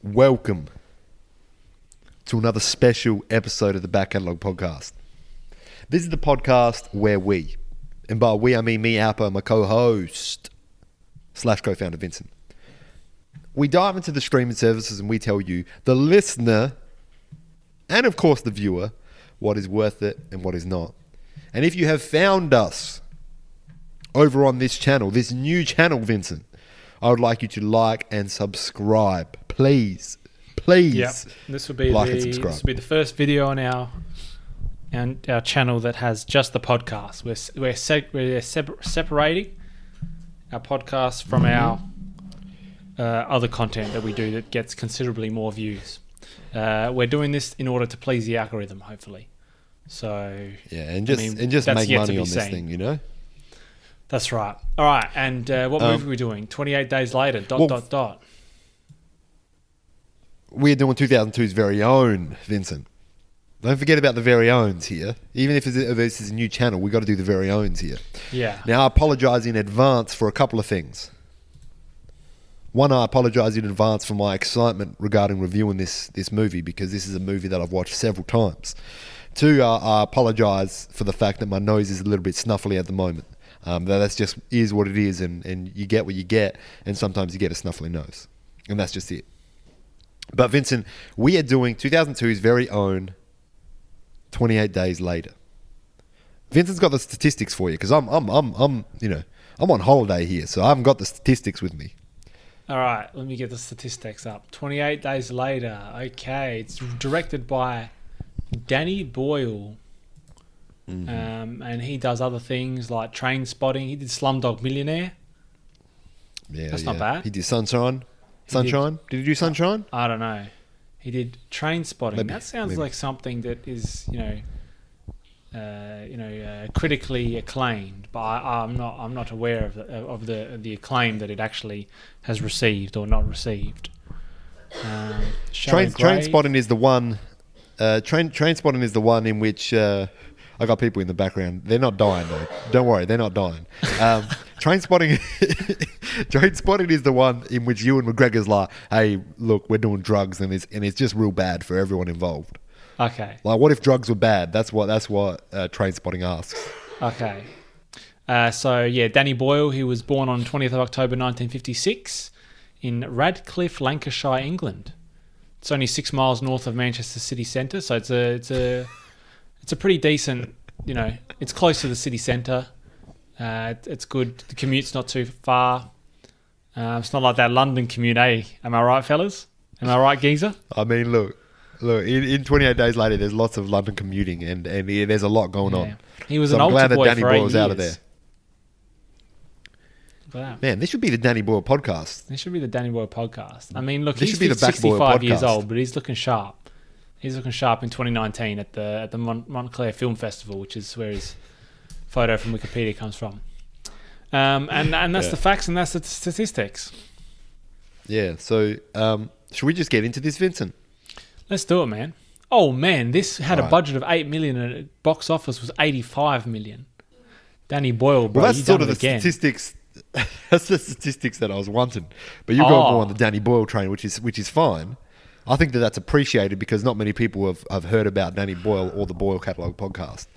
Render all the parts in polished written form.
Welcome to another special episode of the Back Catalogue podcast. This is the podcast where we, and by we I mean me, Alpo, and my co-host / co-founder Vincent, we dive into the streaming services and we tell you, the listener, and of course the viewer, what is worth it and what is not. And if you have found us over on this channel, this new channel, Vincent, I would like you to like and subscribe. Please. Yep. This will be This will be the first video on our channel that has just the podcast. We're separating our podcast from our other content that we do that gets considerably more views. We're doing this in order to please the algorithm, hopefully. So yeah, and just make money on this thing, you know. That's right. All right, and what movie are we doing? 28 Days Later. We're doing 2002's very own, Vincent. Don't forget about the very owns here. Even if this is a new channel, we got to do the very owns here. Yeah. Now, I apologise in advance for a couple of things. One, I apologise in advance for my excitement regarding reviewing this movie, because this is a movie that I've watched several times. Two, I apologise for the fact that my nose is a little bit snuffly at the moment. That's just is what it is, and you get what you get, and sometimes you get a snuffly nose, and that's just it. But Vincent, we are doing 2002's very own 28 Days Later. Vincent's got the statistics for you, because I'm on holiday here, so I haven't got the statistics with me. All right, let me get the statistics up. 28 Days Later. Okay, it's directed by Danny Boyle. Mm-hmm. And he does other things like Train Spotting. He did Slumdog Millionaire. Yeah, that's not bad. He did Sunshine. Did he do Sunshine? I don't know. He did Train Spotting. Maybe, that sounds like something that is, critically acclaimed. But I'm not aware of the acclaim that it actually has received or not received. Train Spotting is the one. Train Spotting is the one in which. I got people in the background. They're not dying though. Don't worry, they're not dying. Train Spotting is the one in which Ewan McGregor's like, "Hey, look, we're doing drugs, and it's just real bad for everyone involved." Okay. Like, what if drugs were bad? That's what Train Spotting asks. Okay. Danny Boyle. He was born on 20th of October 1956 in Radcliffe, Lancashire, England. It's only 6 miles north of Manchester city centre, so it's a pretty decent, it's close to the city centre. It's good. The commute's not too far. It's not like that London commute, eh? Am I right, fellas? Am I right, geezer? I mean, look. In 28 Days Later, there's lots of London commuting, and there's a lot going on. He was so an I'm altar glad that boy Danny for 8 Boyle's years. out of there. Wow. Man, this should be the Danny Boyle podcast. This should be the Danny Boyle podcast. I mean, look, this he's should be the Back 65 Boyle years podcast. old, but he's looking sharp. He's looking sharp in 2019 at the Montclair Film Festival, which is where his photo from Wikipedia comes from. And that's the facts, and that's the statistics. Yeah. So should we just get into this, Vincent? Let's do it, man. Oh man, this had a budget of 8 million, and the box office was 85 million. Danny Boyle, bro, well, that's sort of the statistics. That's the statistics that I was wanting. But you've got more on the Danny Boyle train, which is fine. I think that's appreciated because not many people have heard about Danny Boyle or the Boyle Catalogue podcast,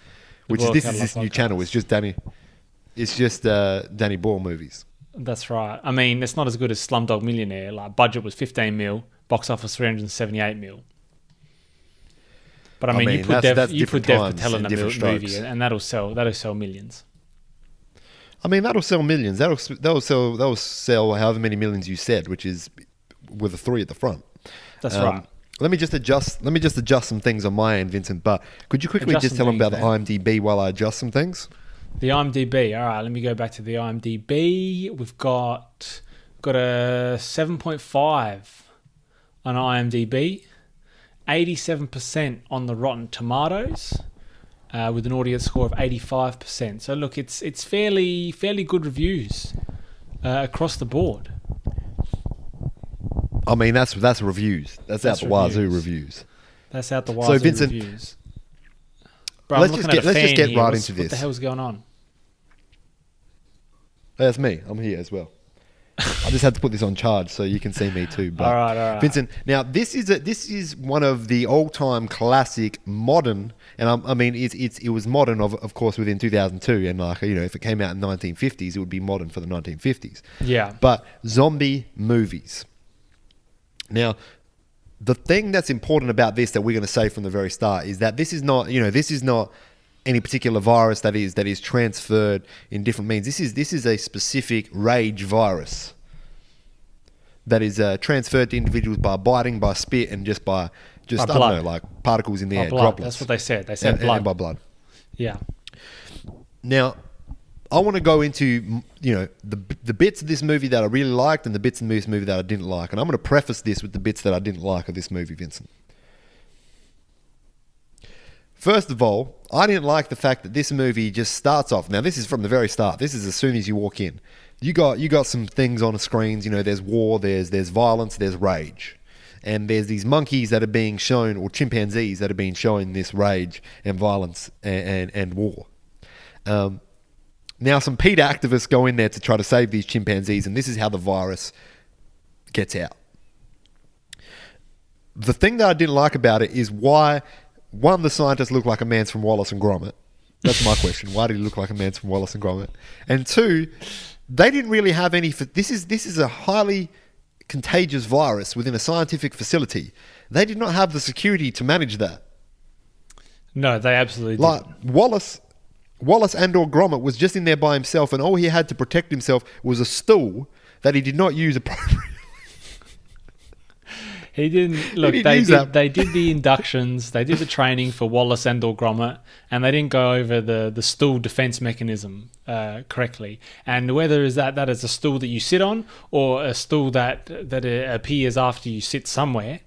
this new channel. It's just Danny Boyle movies. That's right. I mean, it's not as good as Slumdog Millionaire. Like, budget was 15 mil, box office 378 mil. But I mean, you put Dev Patel in a movie, and that'll sell millions. I mean, that'll sell millions. That'll sell however many millions you said, which is with a 3 at the front. That's right. Let me just adjust some things on my end, Vincent. But could you quickly just tell them about the IMDb while I adjust some things? The IMDb. All right, let me go back to the IMDb. We've got a 7.5 on IMDb, 87% on the Rotten Tomatoes, with an audience score of 85%. So look, it's fairly good reviews across the board. I mean, that's reviews. That's out the wazoo reviews. That's out the wazoo Vincent, reviews. Bro, let's just get right into this. What the hell's going on? That's me. I'm here as well. I just had to put this on charge so you can see me too. But All right. Vincent, now this is one of the all-time classic modern, and I mean it was modern of course within 2002, and like if it came out in 1950s, it would be modern for the 1950s. Yeah. But zombie movies. Now, the thing that's important about this that we're going to say from the very start is that this is not any particular virus that is transferred in different means. This is a specific rage virus that is transferred to individuals by biting, by spit, and just I don't know, like particles in the air, blood. droplets. That's what they said. They said blood. And by blood. Yeah. Now, I want to go into the bits of this movie that I really liked and the bits of this movie that I didn't like, and I'm going to preface this with the bits that I didn't like of this movie, Vincent. First of all, I didn't like the fact that this movie just starts off. Now, this is from the very start. This is as soon as you walk in. You got some things on the screens. There's war, there's violence, there's rage. And there's these monkeys that are being shown, or chimpanzees that are being shown this rage and violence and war. Now, some PETA activists go in there to try to save these chimpanzees, and this is how the virus gets out. The thing that I didn't like about it is why... One, the scientist looked like a man's from Wallace and Gromit. That's my question. Why did he look like a man's from Wallace and Gromit? And two, they didn't really have any... This is a highly contagious virus within a scientific facility. They did not have the security to manage that. No, they absolutely didn't. Wallace and or Gromit was just in there by himself, and all he had to protect himself was a stool that he did not use appropriately. He didn't look. They did the inductions. They did the training for Wallace and or Gromit, and they didn't go over the stool defense mechanism correctly. And whether that is a stool that you sit on or a stool that appears after you sit somewhere,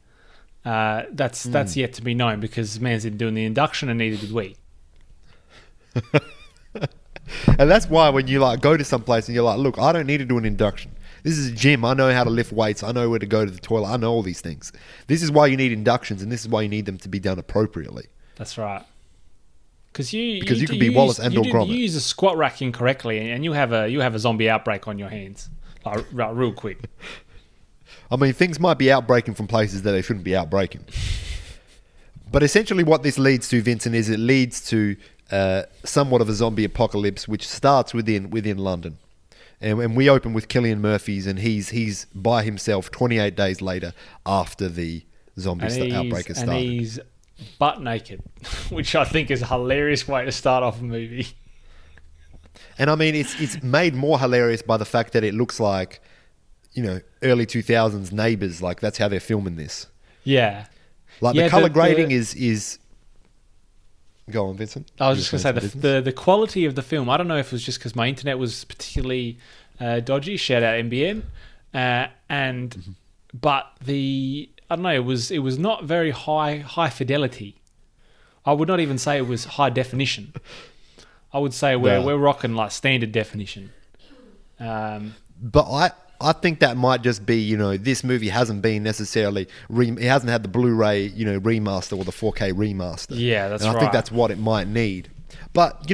that's yet to be known, because man's been doing the induction and neither did we. And that's why when you go to some place and you're like, look, I don't need to do an induction. This is a gym. I know how to lift weights. I know where to go to the toilet. I know all these things. This is why you need inductions, and this is why you need them to be done appropriately. That's right. Because you could be Wallace and or Gromit. You use a squat rack incorrectly, and you have a zombie outbreak on your hands, real quick. I mean, things might be outbreaking from places that they shouldn't be outbreaking. But essentially, what this leads to, Vincent, is it leads to somewhat of a zombie apocalypse, which starts within London. And we open with Cillian Murphy's, and he's by himself 28 days later after the zombie outbreak has started. And he's butt naked, which I think is a hilarious way to start off a movie. And I mean, it's made more hilarious by the fact that it looks like, early 2000s Neighbours. Like, that's how they're filming this. Yeah. The colour grading is... Go on, Vincent. I was just going to say, the quality of the film, I don't know if it was just because my internet was particularly dodgy, shout out NBN, but I don't know, it was not very high fidelity. I would not even say it was high definition. I would say we're rocking like standard definition. But I think that might just be, this movie hasn't been necessarily, it hasn't had the Blu-ray, remaster or the 4K remaster. Yeah, that's right. And I think that's what it might need. But,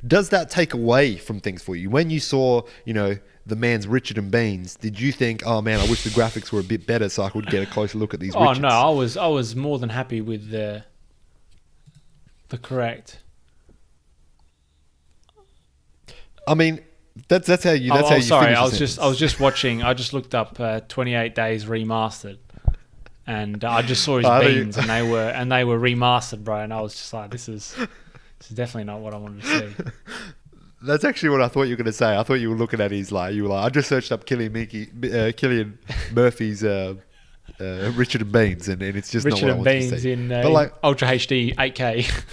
does that take away from things for you? When you saw, the man's Richard and Beans, did you think, oh man, I wish the graphics were a bit better so I could get a closer look at these Richards? Oh no, I was more than happy with the correct. I mean... That's how you. That's how you. Sorry, I was just watching. I just looked up 28 Days Remastered, and I just saw his beans, and they were remastered, bro. And I was just like, this is definitely not what I wanted to see. That's actually what I thought you were going to say. I thought you were looking at his I just searched up Cillian Murphy's Richard and Beans, and it's just Richard not what I and wanted to see. Beans in Ultra HD 8K.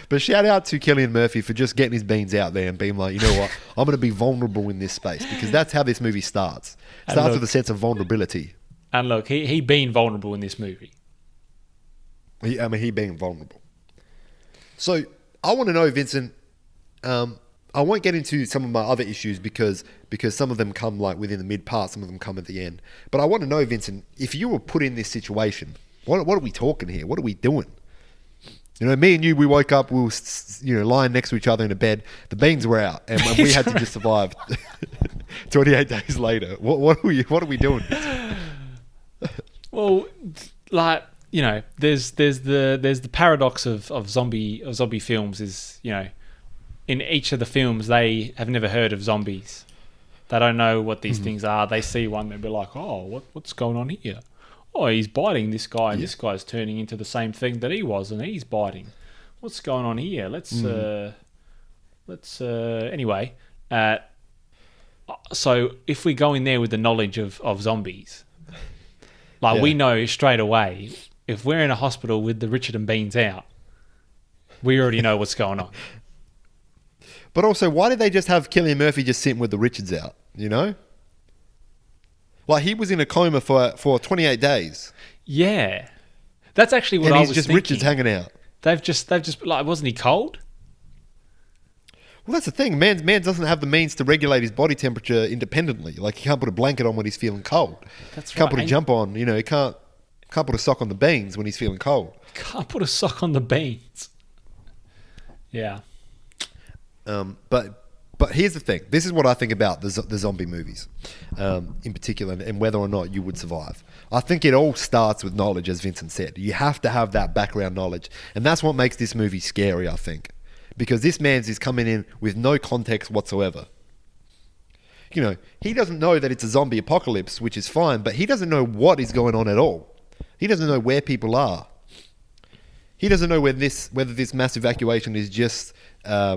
But shout out to Cillian Murphy for just getting his beans out there and being like, you know what, I'm going to be vulnerable in this space, because that's how this movie starts. It starts with a sense of vulnerability. And look, he being vulnerable in this movie. He being vulnerable. So I want to know, Vincent, I won't get into some of my other issues because some of them come like within the mid part, some of them come at the end. But I want to know, Vincent, if you were put in this situation, what are we talking here? What are we doing? Me and you, we woke up, we were, lying next to each other in a bed. The beans were out, and we had to just survive. 28 days later. What are we doing? Well, like, you know, there's the paradox of zombie films is, you know, in each of the films they have never heard of zombies. They don't know what these things are. They see one, they'll be like, oh, what's going on here? Oh, he's biting this guy, and this guy's turning into the same thing that he was, and he's biting. What's going on here? Anyway. So if we go in there with the knowledge of zombies, like we know straight away, if we're in a hospital with the Richard and Beans out, we already know what's going on. But also, why did they just have Cillian Murphy just sitting with the Richards out, you know? Like, he was in a coma for 28 days. Yeah. That's actually what I was thinking. And he's just Richards hanging out. They've just like, wasn't he cold? Well, that's the thing. Man doesn't have the means to regulate his body temperature independently. Like, he can't put a blanket on when he's feeling cold. That's right. Can't put a jump on. You know, he can't put a sock on the beans when he's feeling cold. Can't put a sock on the beans. Yeah. But here's the thing. This is what I think about the zombie movies, in particular, and whether or not you would survive. I think it all starts with knowledge, as Vincent said. You have to have that background knowledge, and that's what makes this movie scary, I think. Because this man's is coming in with no context whatsoever. You know, he doesn't know that it's a zombie apocalypse, which is fine, but he doesn't know what is going on at all. He doesn't know where people are. He doesn't know whether this mass evacuation is just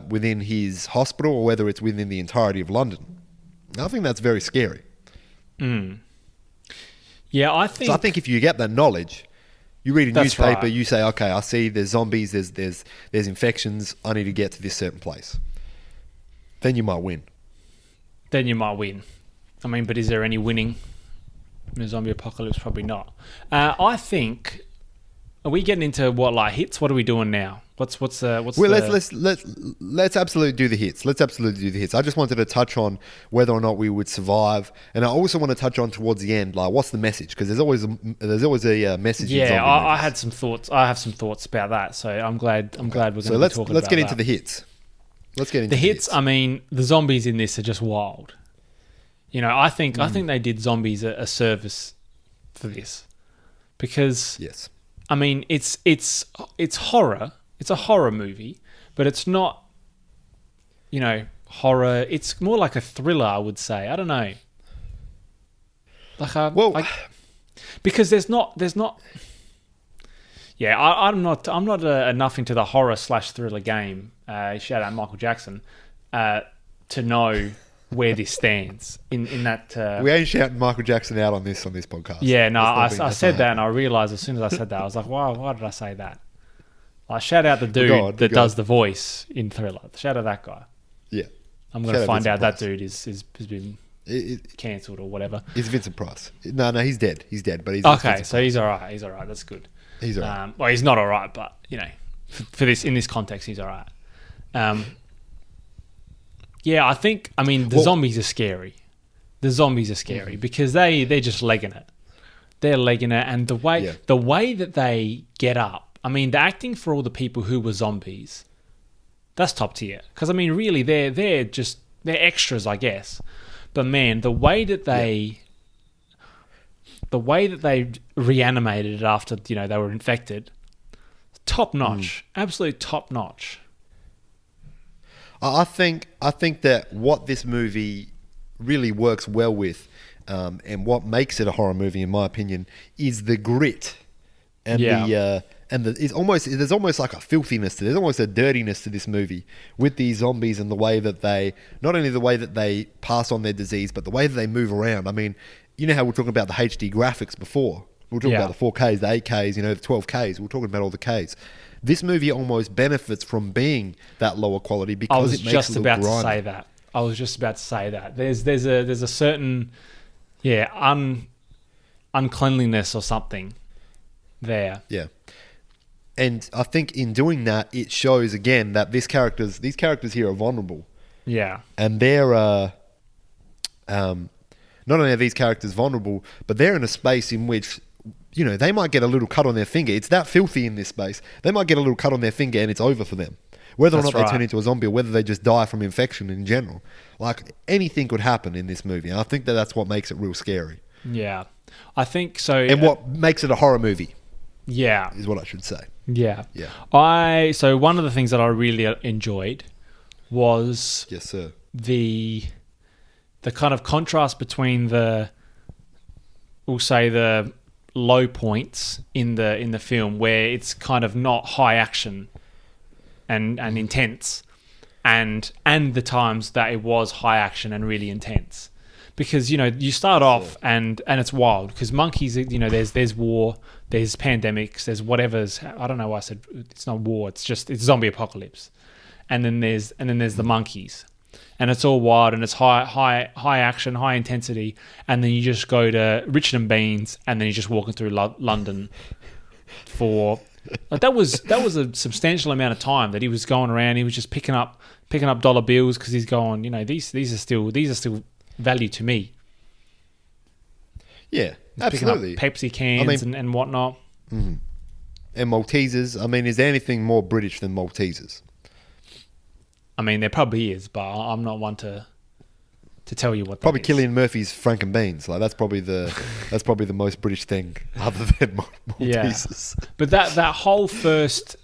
within his hospital or whether it's within the entirety of London. I think that's very scary. Yeah, I think if you get that knowledge, you read a newspaper, right. You say, okay, I see there's zombies, there's infections, I need to get to this certain place. Then you might win. I mean, but is there any winning in a zombie apocalypse? Probably not. I think. Are we getting into what, like, hits? What are we doing now? Let's absolutely do the hits. I just wanted to touch on whether or not we would survive, and I also want to touch on towards the end, like, what's the message? Because there's always a message. Yeah, I had some thoughts. I have some thoughts about that. So I'm glad we're going to be talking about that. Let's get into the hits. The hits. I mean, the zombies in this are just wild. You know, I think they did zombies a service for this, because yes. I mean, it's horror. It's a horror movie, but it's not, you know, horror. It's more like a thriller, I would say. I don't know. Because there's not. Yeah, I'm not enough into the horror / thriller game. Shout out Michael Jackson, to know where this stands in that. We ain't shouting Michael Jackson out on this podcast. Yeah, no, I said that, and I realised as soon as I said that, I was like, wow, why did I say that? I shout out the dude that does the voice in Thriller. Shout out that guy. Yeah, I'm going to find out that dude has been cancelled or whatever. It's Vincent Price. No, he's dead. He's dead, but he's okay. So he's all right. He's all right. That's good. He's all right. Well, he's not all right, but you know, for this in this context, he's all right. Yeah, I mean, the zombies are scary. Because they're just legging it. They're legging it, and the way that they get up. I mean, the acting for all the people who were zombies, that's top tier. Because I mean, really, they're extras, I guess. But man, the way that they reanimated it after, you know, they were infected, top notch, absolute top notch. I think that what this movie really works well with, and what makes it a horror movie, in my opinion, is the grit and there's almost like a filthiness to it. There's almost a dirtiness to this movie with these zombies and the way that they, not only the way that they pass on their disease, but the way that they move around. I mean, you know how we were talking about the HD graphics before. We were talking about the 4Ks, the 8Ks, you know, the 12Ks. We were talking about all the Ks. This movie almost benefits from being that lower quality because it makes it look grimy. I was just about to say that. There's a certain uncleanliness or something there. Yeah. And I think in doing that, it shows again that these characters here are vulnerable. Yeah. And they're not only are these characters vulnerable, but they're in a space in which, you know, they might get a little cut on their finger. It's that filthy in this space. They might get a little cut on their finger and it's over for them. Whether or That's not they right. turn into a zombie or whether they just die from infection in general. Like, anything could happen in this movie. And I think that that's what makes it real scary. Yeah. I think so. And what makes it a horror movie Yeah. is what I should say. Yeah. Yeah. So one of the things that I really enjoyed was Yes, sir. the kind of contrast between we'll say the low points in the film where it's kind of not high action and intense, and the times that it was high action and really intense. Because, you know, you start off and it's wild because monkeys, you know, there's war, there's pandemics, there's whatever's, I don't know why I said it's not war, it's zombie apocalypse. And then there's the monkeys. And it's all wild and it's high action, high intensity, and then you just go to Richard and Beans and then you're just walking through London for like, that was a substantial amount of time that he was going around. He was just picking up dollar bills because he's going, you know, these are still value to me. Yeah, He's absolutely. picking up Pepsi cans and whatnot. And Maltesers. I mean, is there anything more British than Maltesers? I mean, there probably is, but I'm not one to tell you what. Probably that is. Cillian Murphy's Frank and Beans. Like that's probably the most British thing other than Maltesers. Yeah. But that whole first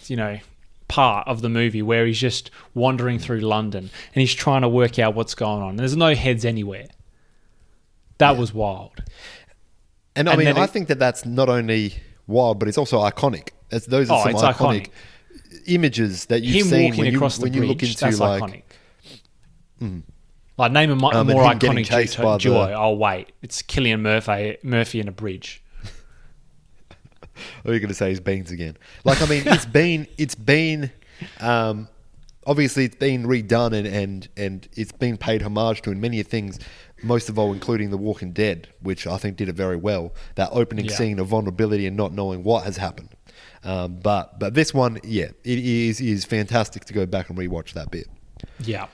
you know part of the movie where he's just wandering through London and he's trying to work out what's going on. There's no heads anywhere. That was wild. And I mean, I think that's not only wild, but it's also iconic. Those are some iconic images that you've seen when you look into that's like iconic. Like name a more iconic duo. Oh wait, it's Cillian Murphy in a bridge. Or you're going to say his beans again? Like, I mean, it's been obviously it's been redone and it's been paid homage to in many things. Most of all, including The Walking Dead, which I think did it very well. That opening scene of vulnerability and not knowing what has happened. But this one, yeah, it is fantastic to go back and rewatch that bit. Yeah.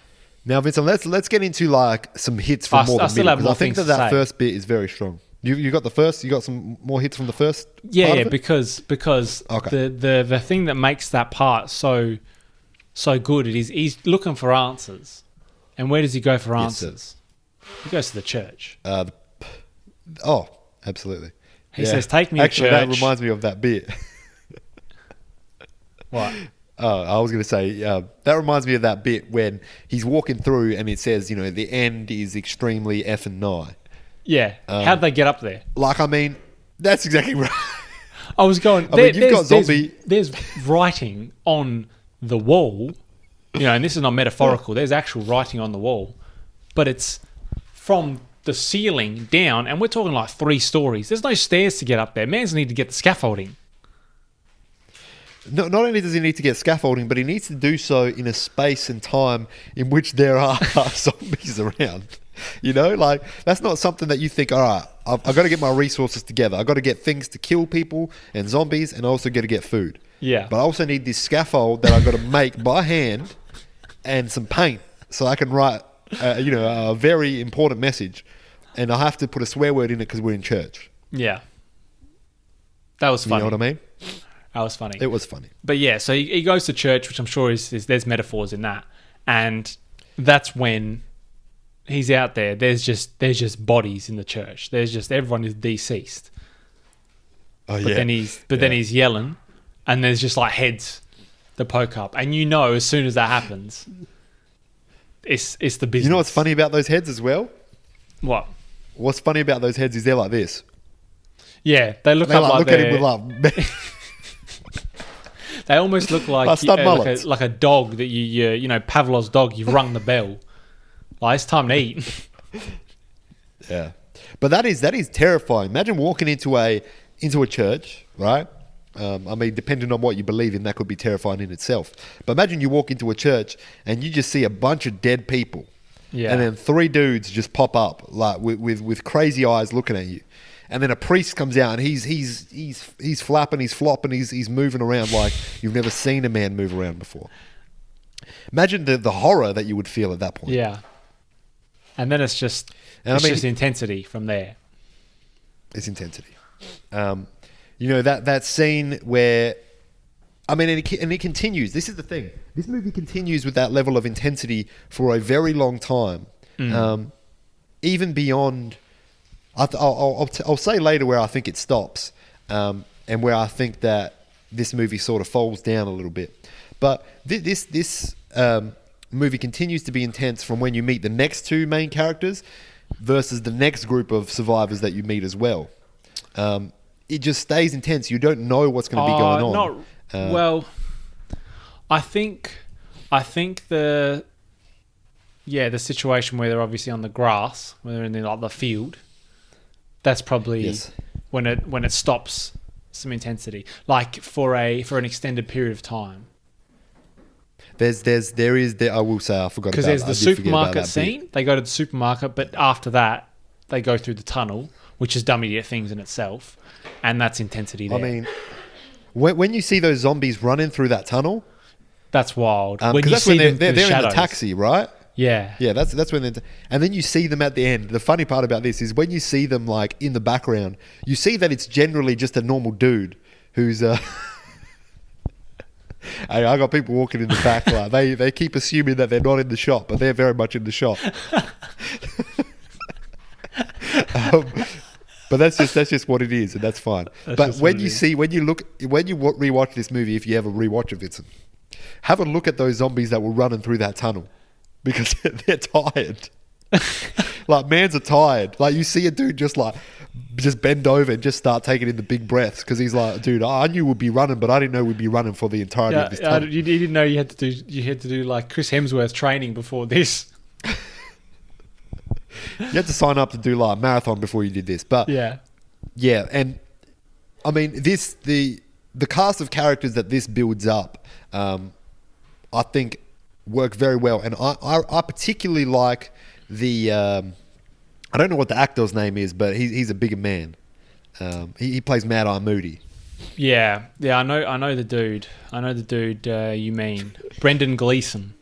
Now, Vincent, let's get into like some hits from more than middle, because I think that first bit is very strong. You got the first. You got some more hits from the first. Yeah, because okay. the thing that makes that part so good is he's looking for answers, and where does he go for answers? He goes to the church. Absolutely. He says, "Take me to church." That reminds me of that bit. What? I was going to say, that reminds me of that bit when he's walking through and it says, you know, the end is extremely effing nigh. Yeah. How'd they get up there? Like, I mean, that's exactly right. I was going, there's writing on the wall, you know, and this is not metaphorical. There's actual writing on the wall, but it's from the ceiling down, and we're talking like 3 stories. There's no stairs to get up there. Man's need to get the scaffolding. Not only does he need to get scaffolding, but he needs to do so in a space and time in which there are zombies around. You know, like that's not something that you think, all right, I've got to get my resources together. I've got to get things to kill people and zombies, and I also got to get food. Yeah. But I also need this scaffold that I've got to make by hand and some paint so I can write, a very important message. And I have to put a swear word in it because we're in church. Yeah. That was funny. You know what I mean? That was funny. It was funny. But yeah, so he goes to church, which I'm sure is there's metaphors in that. And that's when he's out there. There's just bodies in the church. There's just everyone is deceased. Oh but yeah. Then he's yelling, and there's just like heads that poke up, and you know as soon as that happens, it's the business. You know what's funny about those heads as well? What? What's funny about those heads is they're like this. Yeah, they look up like look at him with love. They almost look like like a dog that you know, Pavlov's dog. You've rung the bell. Like, it's time to eat. Yeah, but that is terrifying. Imagine walking into a church, right? I mean, depending on what you believe in, that could be terrifying in itself. But imagine you walk into a church and you just see a bunch of dead people, and then 3 dudes just pop up like with crazy eyes looking at you. And then a priest comes out and he's flapping, he's flopping, he's moving around like you've never seen a man move around before. Imagine the horror that you would feel at that point. Yeah. And then it's just intensity from there. It's intensity. You know, that scene where I mean, and it continues. This is the thing. This movie continues with that level of intensity for a very long time, even beyond. I'll say later where I think it stops, and where I think that this movie sort of falls down a little bit. But this movie continues to be intense from when you meet the next two main characters versus the next group of survivors that you meet as well. It just stays intense. You don't know what's going to be going on. Well, I think the situation where they're obviously on the grass, when they're in the field, that's probably when it stops some intensity, like for an extended period of time. There is. I will say I forgot because about there's the supermarket scene. They go to the supermarket, but after that, they go through the tunnel, which is dumb idiot things in itself, and that's intensity there. I mean, when you see those zombies running through that tunnel, that's wild. When you see them, they're in the taxi, right? Yeah, that's when they're. And then you see them at the end. The funny part about this is when you see them like in the background, you see that it's generally just a normal dude who's. Hey, I got people walking in the back. Like they keep assuming that they're not in the shop, but they're very much in the shop. But that's just what it is, and that's fine. But when you rewatch this movie, if you ever rewatch it, Vincent, have a look at those zombies that were running through that tunnel, because they're tired. Like, mans are tired. Like, you see a dude just bend over and just start taking in the big breaths because he's like, dude, I knew we'd be running, but I didn't know we'd be running for the entirety of this tunnel. You didn't know you had to do like Chris Hemsworth training before this. You had to sign up to do like a marathon before you did this. But yeah, and I mean, the cast of characters that this builds up, I think work very well, and I particularly like the I don't know what the actor's name is, but he's a bigger man. He plays Mad Eye Moody. Yeah, I know the dude. I know the dude you mean, Brendan Gleeson.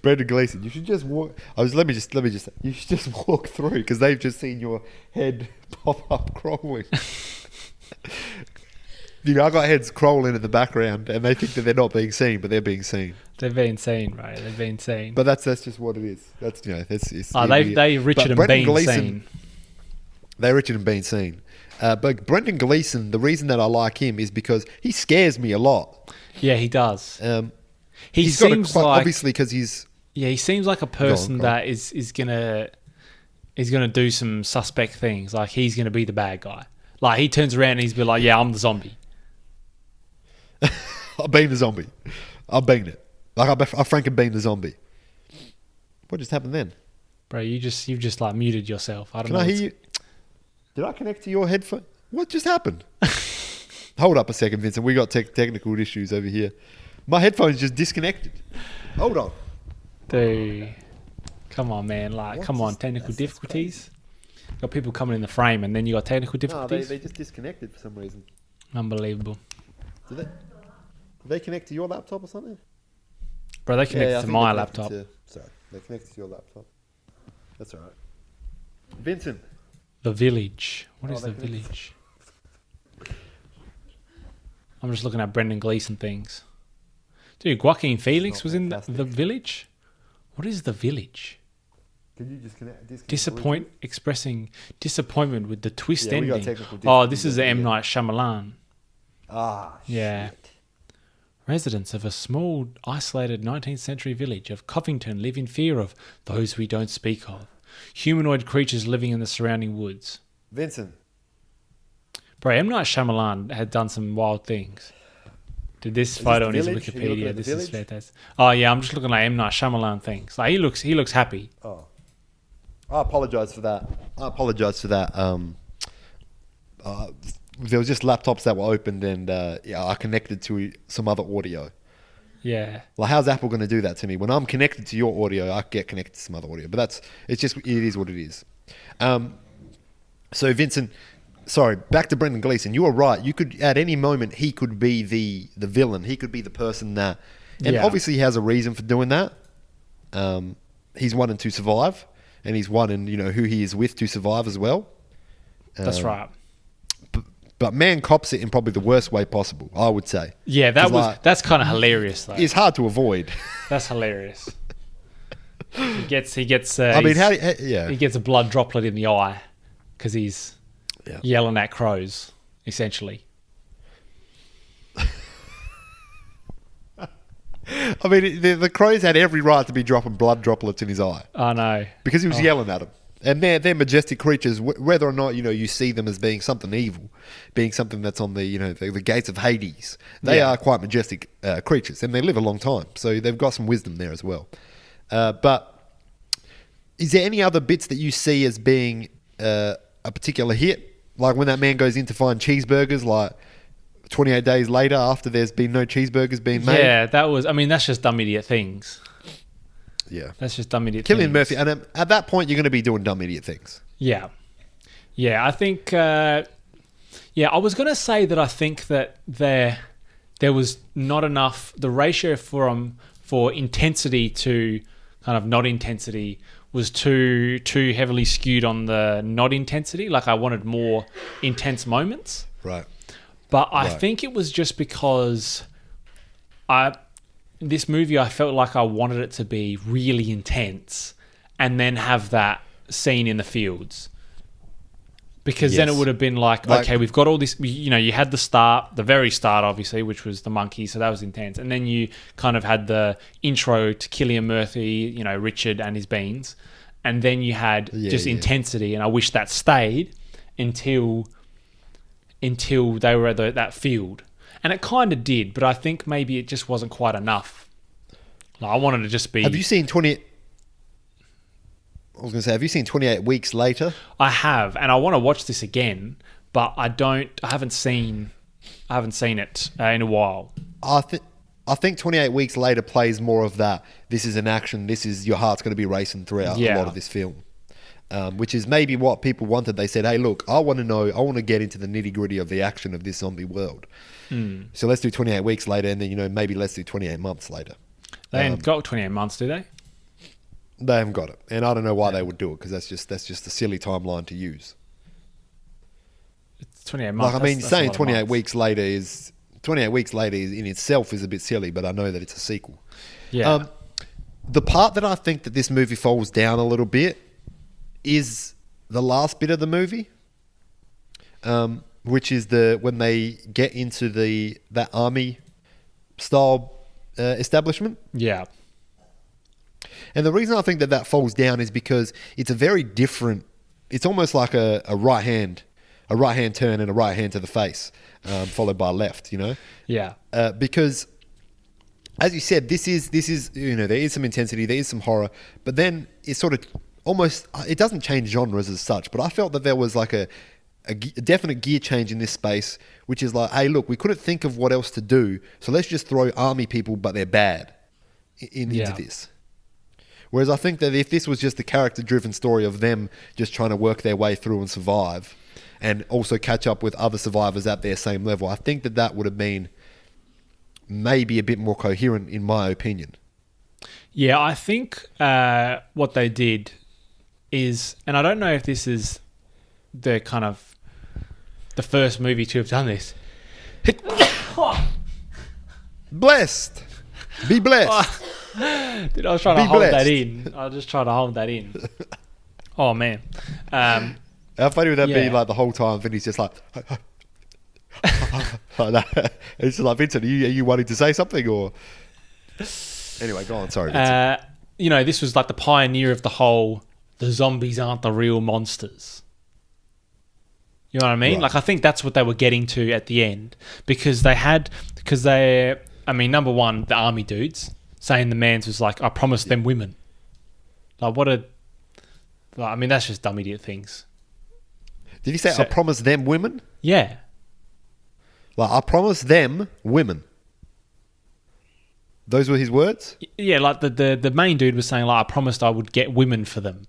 Brendan Gleeson. You should just walk. Let me just. You should just walk through because they've just seen your head pop up crawling. You know, I got heads crawling in the background, and they think that they're not being seen, but they're being seen. They're being seen, right? They're being seen. But that's just what it is. That's it's they Richard and Bean seen. They're Richard and Bean seen. But Brendan Gleeson, the reason that I like him is because he scares me a lot. Yeah, he does. He seems like, obviously because he's. Yeah, he seems like a person that is gonna do some suspect things. Like he's gonna be the bad guy. Like he turns around and he's be like, "Yeah, I'm the zombie." I've been the zombie. I've been it. Like I Frank and been the zombie. What just happened then, bro? You've just like muted yourself. I don't know. Can I hear you? Did I connect to your headphone? What just happened? Hold up a second, Vincent. We got technical issues over here. My headphones just disconnected. Hold on. Dude, come on, man. Like, come on. Technical difficulties. Got people coming in the frame, and then you got technical difficulties. No, they just disconnected for some reason. Unbelievable. Do they connect to your laptop or something? Bro, they connect to my laptop. They connected to your laptop. That's all right. Vincent. The Village. What is The Village? I'm just looking at Brendan Gleeson things. Dude, Joaquin Phoenix was in The Village? What is The Village? Can you just expressing disappointment with the twist ending. This is the M. Night Shyamalan. Yeah. Shit. Residents of a small, isolated 19th century village of Covington live in fear of those we don't speak of. Humanoid creatures living in the surrounding woods. Vincent. Bro, M. Night Shyamalan had done some wild things. Did this photo on his Wikipedia? This is fantastic. Oh yeah, I'm just looking at M. Night Shyamalan things. Like he looks happy. Oh. I apologise for that. There was just laptops that were opened and I connected to some other audio. Yeah. Like, how's Apple going to do that to me? When I'm connected to your audio, I get connected to some other audio. But it is what it is. So Vincent, sorry, back to Brendan Gleeson. You were right. You could, at any moment, he could be the villain. He could be the person that, and obviously he has a reason for doing that. He's wanting to survive, and he's wanting, who he is with to survive as well. That's right. But man cops it in probably the worst way possible, I would say. Yeah, that's kind of hilarious though. It's hard to avoid. That's hilarious. He gets. I mean, he gets a blood droplet in the eye because he's yelling at crows, essentially. I mean, the crows had every right to be dropping blood droplets in his eye. I know. Because he was yelling at them. And they're majestic creatures, whether or not, you see them as being something evil, being something that's on the, the gates of Hades. They are quite majestic creatures, and they live a long time. So they've got some wisdom there as well. But is there any other bits that you see as being a particular hit? Like when that man goes in to find cheeseburgers, like 28 days later after there's been no cheeseburgers being made? Yeah, that's just dumb idiot things. Yeah. That's just dumb idiot Cillian things. Murphy, and at that point, you're going to be doing dumb idiot things. Yeah. Yeah, I think... I was going to say that I think that there was not enough... The ratio for intensity to kind of not intensity was too heavily skewed on the not intensity. Like, I wanted more intense moments. Right. But I think it was just because this movie, I felt like I wanted it to be really intense and then have that scene in the fields. Because then it would have been like, okay, we've got all this, you had the very start, obviously, which was the monkey, so that was intense. And then you kind of had the intro to Cillian Murphy, Richard and his beans. And then you had intensity, and I wish that stayed until they were at that field. And it kind of did, but I think maybe it just wasn't quite enough. Like, I wanted to just be... Have you seen 28 Weeks Later? I have, and I want to watch this again, but I haven't seen it in a while. I think 28 Weeks Later plays more of that. This is an action. This is your heart's going to be racing throughout a lot of this film. Which is maybe what people wanted. They said, hey, look, I want to get into the nitty gritty of the action of this zombie world. So let's do 28 Weeks Later, and then, maybe let's do 28 months later. They ain't got 28 months, do they? They haven't got it. And I don't know why they would do it, because that's just a silly timeline to use. It's 28 months. Like, I mean, saying 28 weeks later is in itself is a bit silly, but I know that it's a sequel. Yeah. The part that I think that this movie falls down a little bit is the last bit of the movie, which is when they get into that army style establishment. Yeah. And the reason I think that falls down is because it's a very different. It's almost like a right hand turn and a right hand to the face, followed by a left. Yeah. Because, as you said, this is there is some intensity, there is some horror, but then it's sort of almost, it doesn't change genres as such, but I felt that there was like a definite gear change in this space, which is like, hey, look, we couldn't think of what else to do, so let's just throw army people, but they're bad, into this. Whereas I think that if this was just a character-driven story of them just trying to work their way through and survive, and also catch up with other survivors at their same level, I think that would have been maybe a bit more coherent, in my opinion. Yeah, I think what they did is, and I don't know if this is the first movie to have done this. Blessed. Be blessed. Dude, I was trying to hold that in. I was just trying to hold that in. Oh, man. How funny would that be, like, the whole time? Vinny's just like... like that. It's just like, Vincent, are you wanting to say something, or... Anyway, go on. Sorry, Vincent. This was like the pioneer of the whole, the zombies aren't the real monsters. You know what I mean? Right. Like, I think that's what they were getting to at the end. Number one, the army dudes, saying the man's was like, I promised them women. Like, that's just dumb idiot things. Did he say, I promised them women? Yeah. Like, I promised them women. Those were his words? Yeah, like the main dude was saying, like, I promised I would get women for them.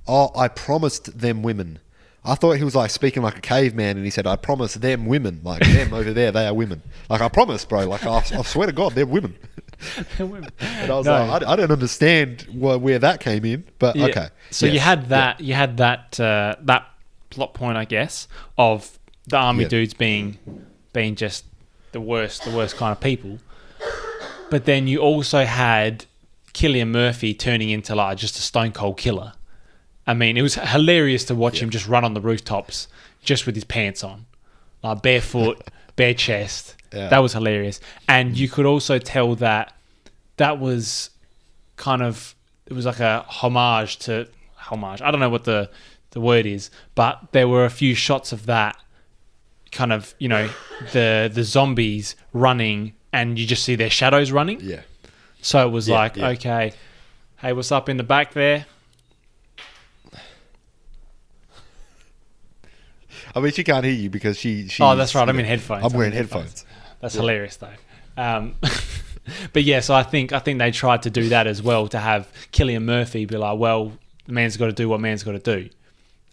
Oh, I promised them women. I thought he was like speaking like a caveman, and he said, I promised them women. Like, them over there, they are women. Like, I promise, bro. Like, I swear to God, they're women. They're women. And I was like, I don't understand where that came in, but okay. So yes. you had that plot point, I guess, of the army Yeah. dudes being just the worst kind of people. But then you also had Cillian Murphy turning into like just a stone cold killer. I mean, it was hilarious to watch him just run on the rooftops just with his pants on, like barefoot, bare chest. Yeah. That was hilarious. And you could also tell that was kind of, it was like a homage. I don't know what the word is, but there were a few shots of that kind of, you know, the zombies running and you just see their shadows running. Yeah. So it was okay, hey, what's up in the back there? I mean, she can't hear you because she. Oh, that's right. I'm in headphones. I'm wearing headphones. That's hilarious, though. But yeah, so I think they tried to do that as well, to have Cillian Murphy be like, well, the man's got to do what man's got to do,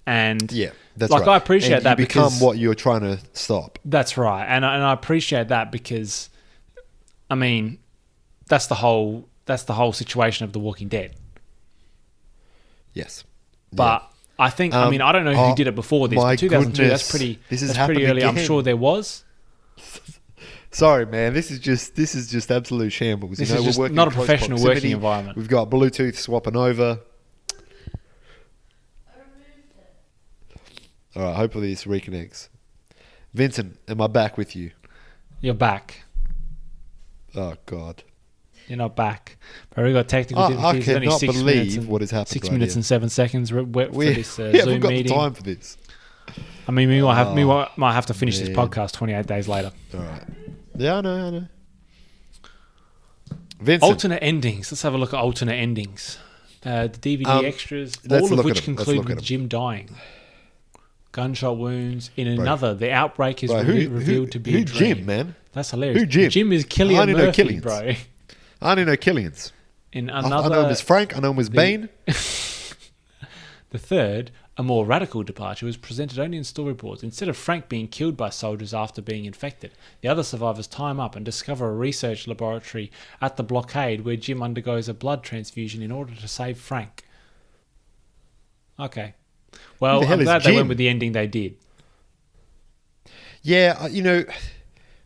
and Yeah, that's like right. I appreciate and that you become because what you're trying to stop. that's right, and I appreciate that because, I mean, that's the whole situation of The Walking Dead. Yes, But I think, I mean, I don't know who did it before this, my but 2002, goodness. that's pretty happened early. I'm again. sure there was. Sorry, man. This is just absolute shambles. This you know, is just we're working not a in close professional proximity. working environment. We've got Bluetooth swapping over. All right. Hopefully this reconnects. Vincent, am I back with you? You're back. Oh God. You're not back. But we got technical I difficulties. It's only cannot 6 minutes believe and what has happened 6 right minutes here. and 7 seconds for We this haven't Zoom got meeting. the time for this. I mean, we might have to finish this man. podcast 28 days later. All right. Yeah, I know. Vincent. Alternate endings. Let's have a look at alternate endings. The DVD extras, let's all of look which at 'em. Let's conclude look at with 'em. Jim dying. Gunshot wounds. In another, the outbreak is Bro, revealed to be who a dream. Jim, man? That's hilarious. Who Jim? Jim is I Cillian only know Murphy, Cillians. bro. I only know Killians. In I another, know him as Frank. I know him as Bane. the third, a more radical departure was presented only in storyboards. Instead of Frank being killed by soldiers after being infected, the other survivors time up and discover a research laboratory at the blockade where Jim undergoes a blood transfusion in order to save Frank. Okay. Well, Who the hell I'm is glad they Jim? went with the ending they did. Yeah, you know,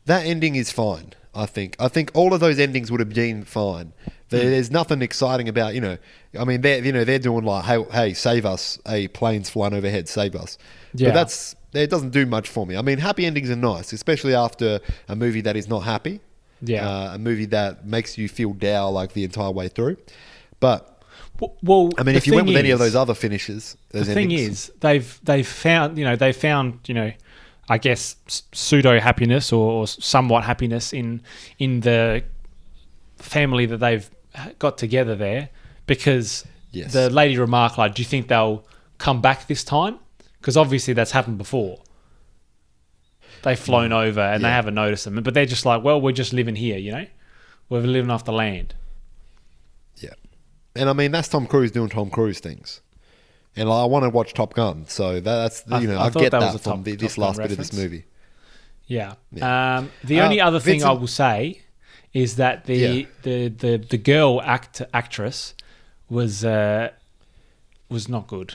that ending is fine. I think all of those endings would have been fine. There's nothing exciting about, you know. I mean, they're doing like, hey, save us! A plane's flying overhead, save us. Yeah. But it doesn't do much for me. I mean, happy endings are nice, especially after a movie that is not happy. Yeah. A movie that makes you feel dour like the entire way through. But Well, I mean, the if you went thing with any of is- those other finishes, those the thing endings, is, they've found, I guess pseudo happiness or somewhat happiness in the family that they've got together there, because Yes. the lady remarked, like, do you think they'll come back this time? Because obviously that's happened before. They've flown over and they Yeah. haven't noticed them, but they're just like, well, we're just living here, we're living off the land. yeah. And I mean, that's Tom Cruise doing Tom Cruise things. And I want to watch Top Gun, so that's I I thought get that was that a from Top this Gun last bit of reference. this movie. Yeah. Yeah. The only other thing I Vincent- will say is that the girl actress was not good.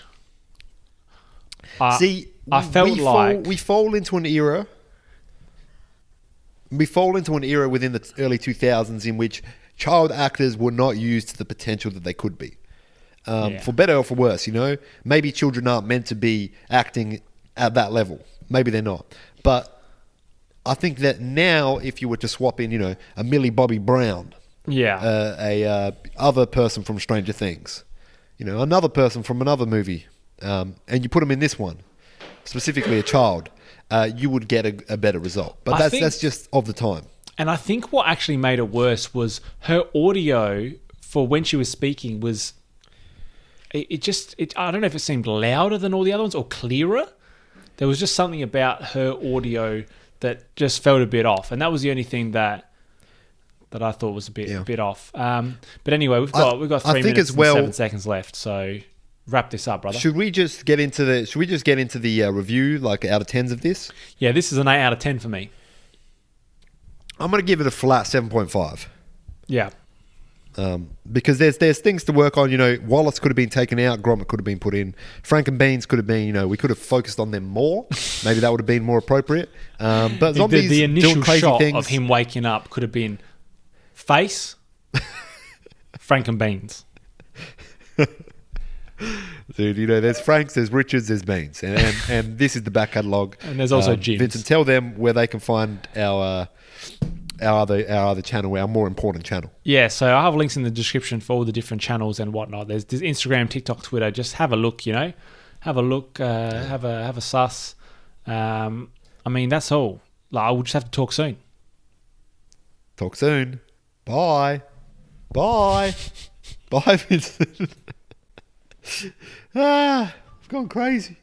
See, I felt we fall into an era. We fall into an era within the early 2000s in which child actors were not used to the potential that they could be. For better or for worse, maybe children aren't meant to be acting at that level. Maybe they're not. But I think that now, if you were to swap in, a Millie Bobby Brown, a other person from Stranger Things, another person from another movie, and you put them in this one, specifically a child, you would get a better result. But that's just of the time. And I think what actually made it worse was her audio for when she was speaking was... I don't know if it seemed louder than all the other ones or clearer. There was just something about her audio that just felt a bit off, and that was the only thing that I thought was a bit off. But anyway, we've got 3 minutes and 7 seconds left, so wrap this up, brother. Should we just get into the review, like out of 10s of this? Yeah, this is an 8 out of 10 for me. I'm going to give it a flat 7.5. Yeah. Because there's things to work on. Wallace could have been taken out, Gromit could have been put in, Frank and Beans could have been. We could have focused on them more. Maybe that would have been more appropriate. But zombies the initial doing crazy shot things. of him waking up could have been face, Frank and Beans. Dude, there's Franks, there's Richards, there's Beans, and this is the back catalogue. And there's also Jim's. Vincent, tell them where they can find our other channel, our more important channel. Yeah, so I'll have links in the description for all the different channels and whatnot. There's Instagram, TikTok, Twitter. Just have a look, have a look, have a suss. That's all. I will just have to talk soon. Talk soon. Bye. Bye, Vincent. I've gone crazy.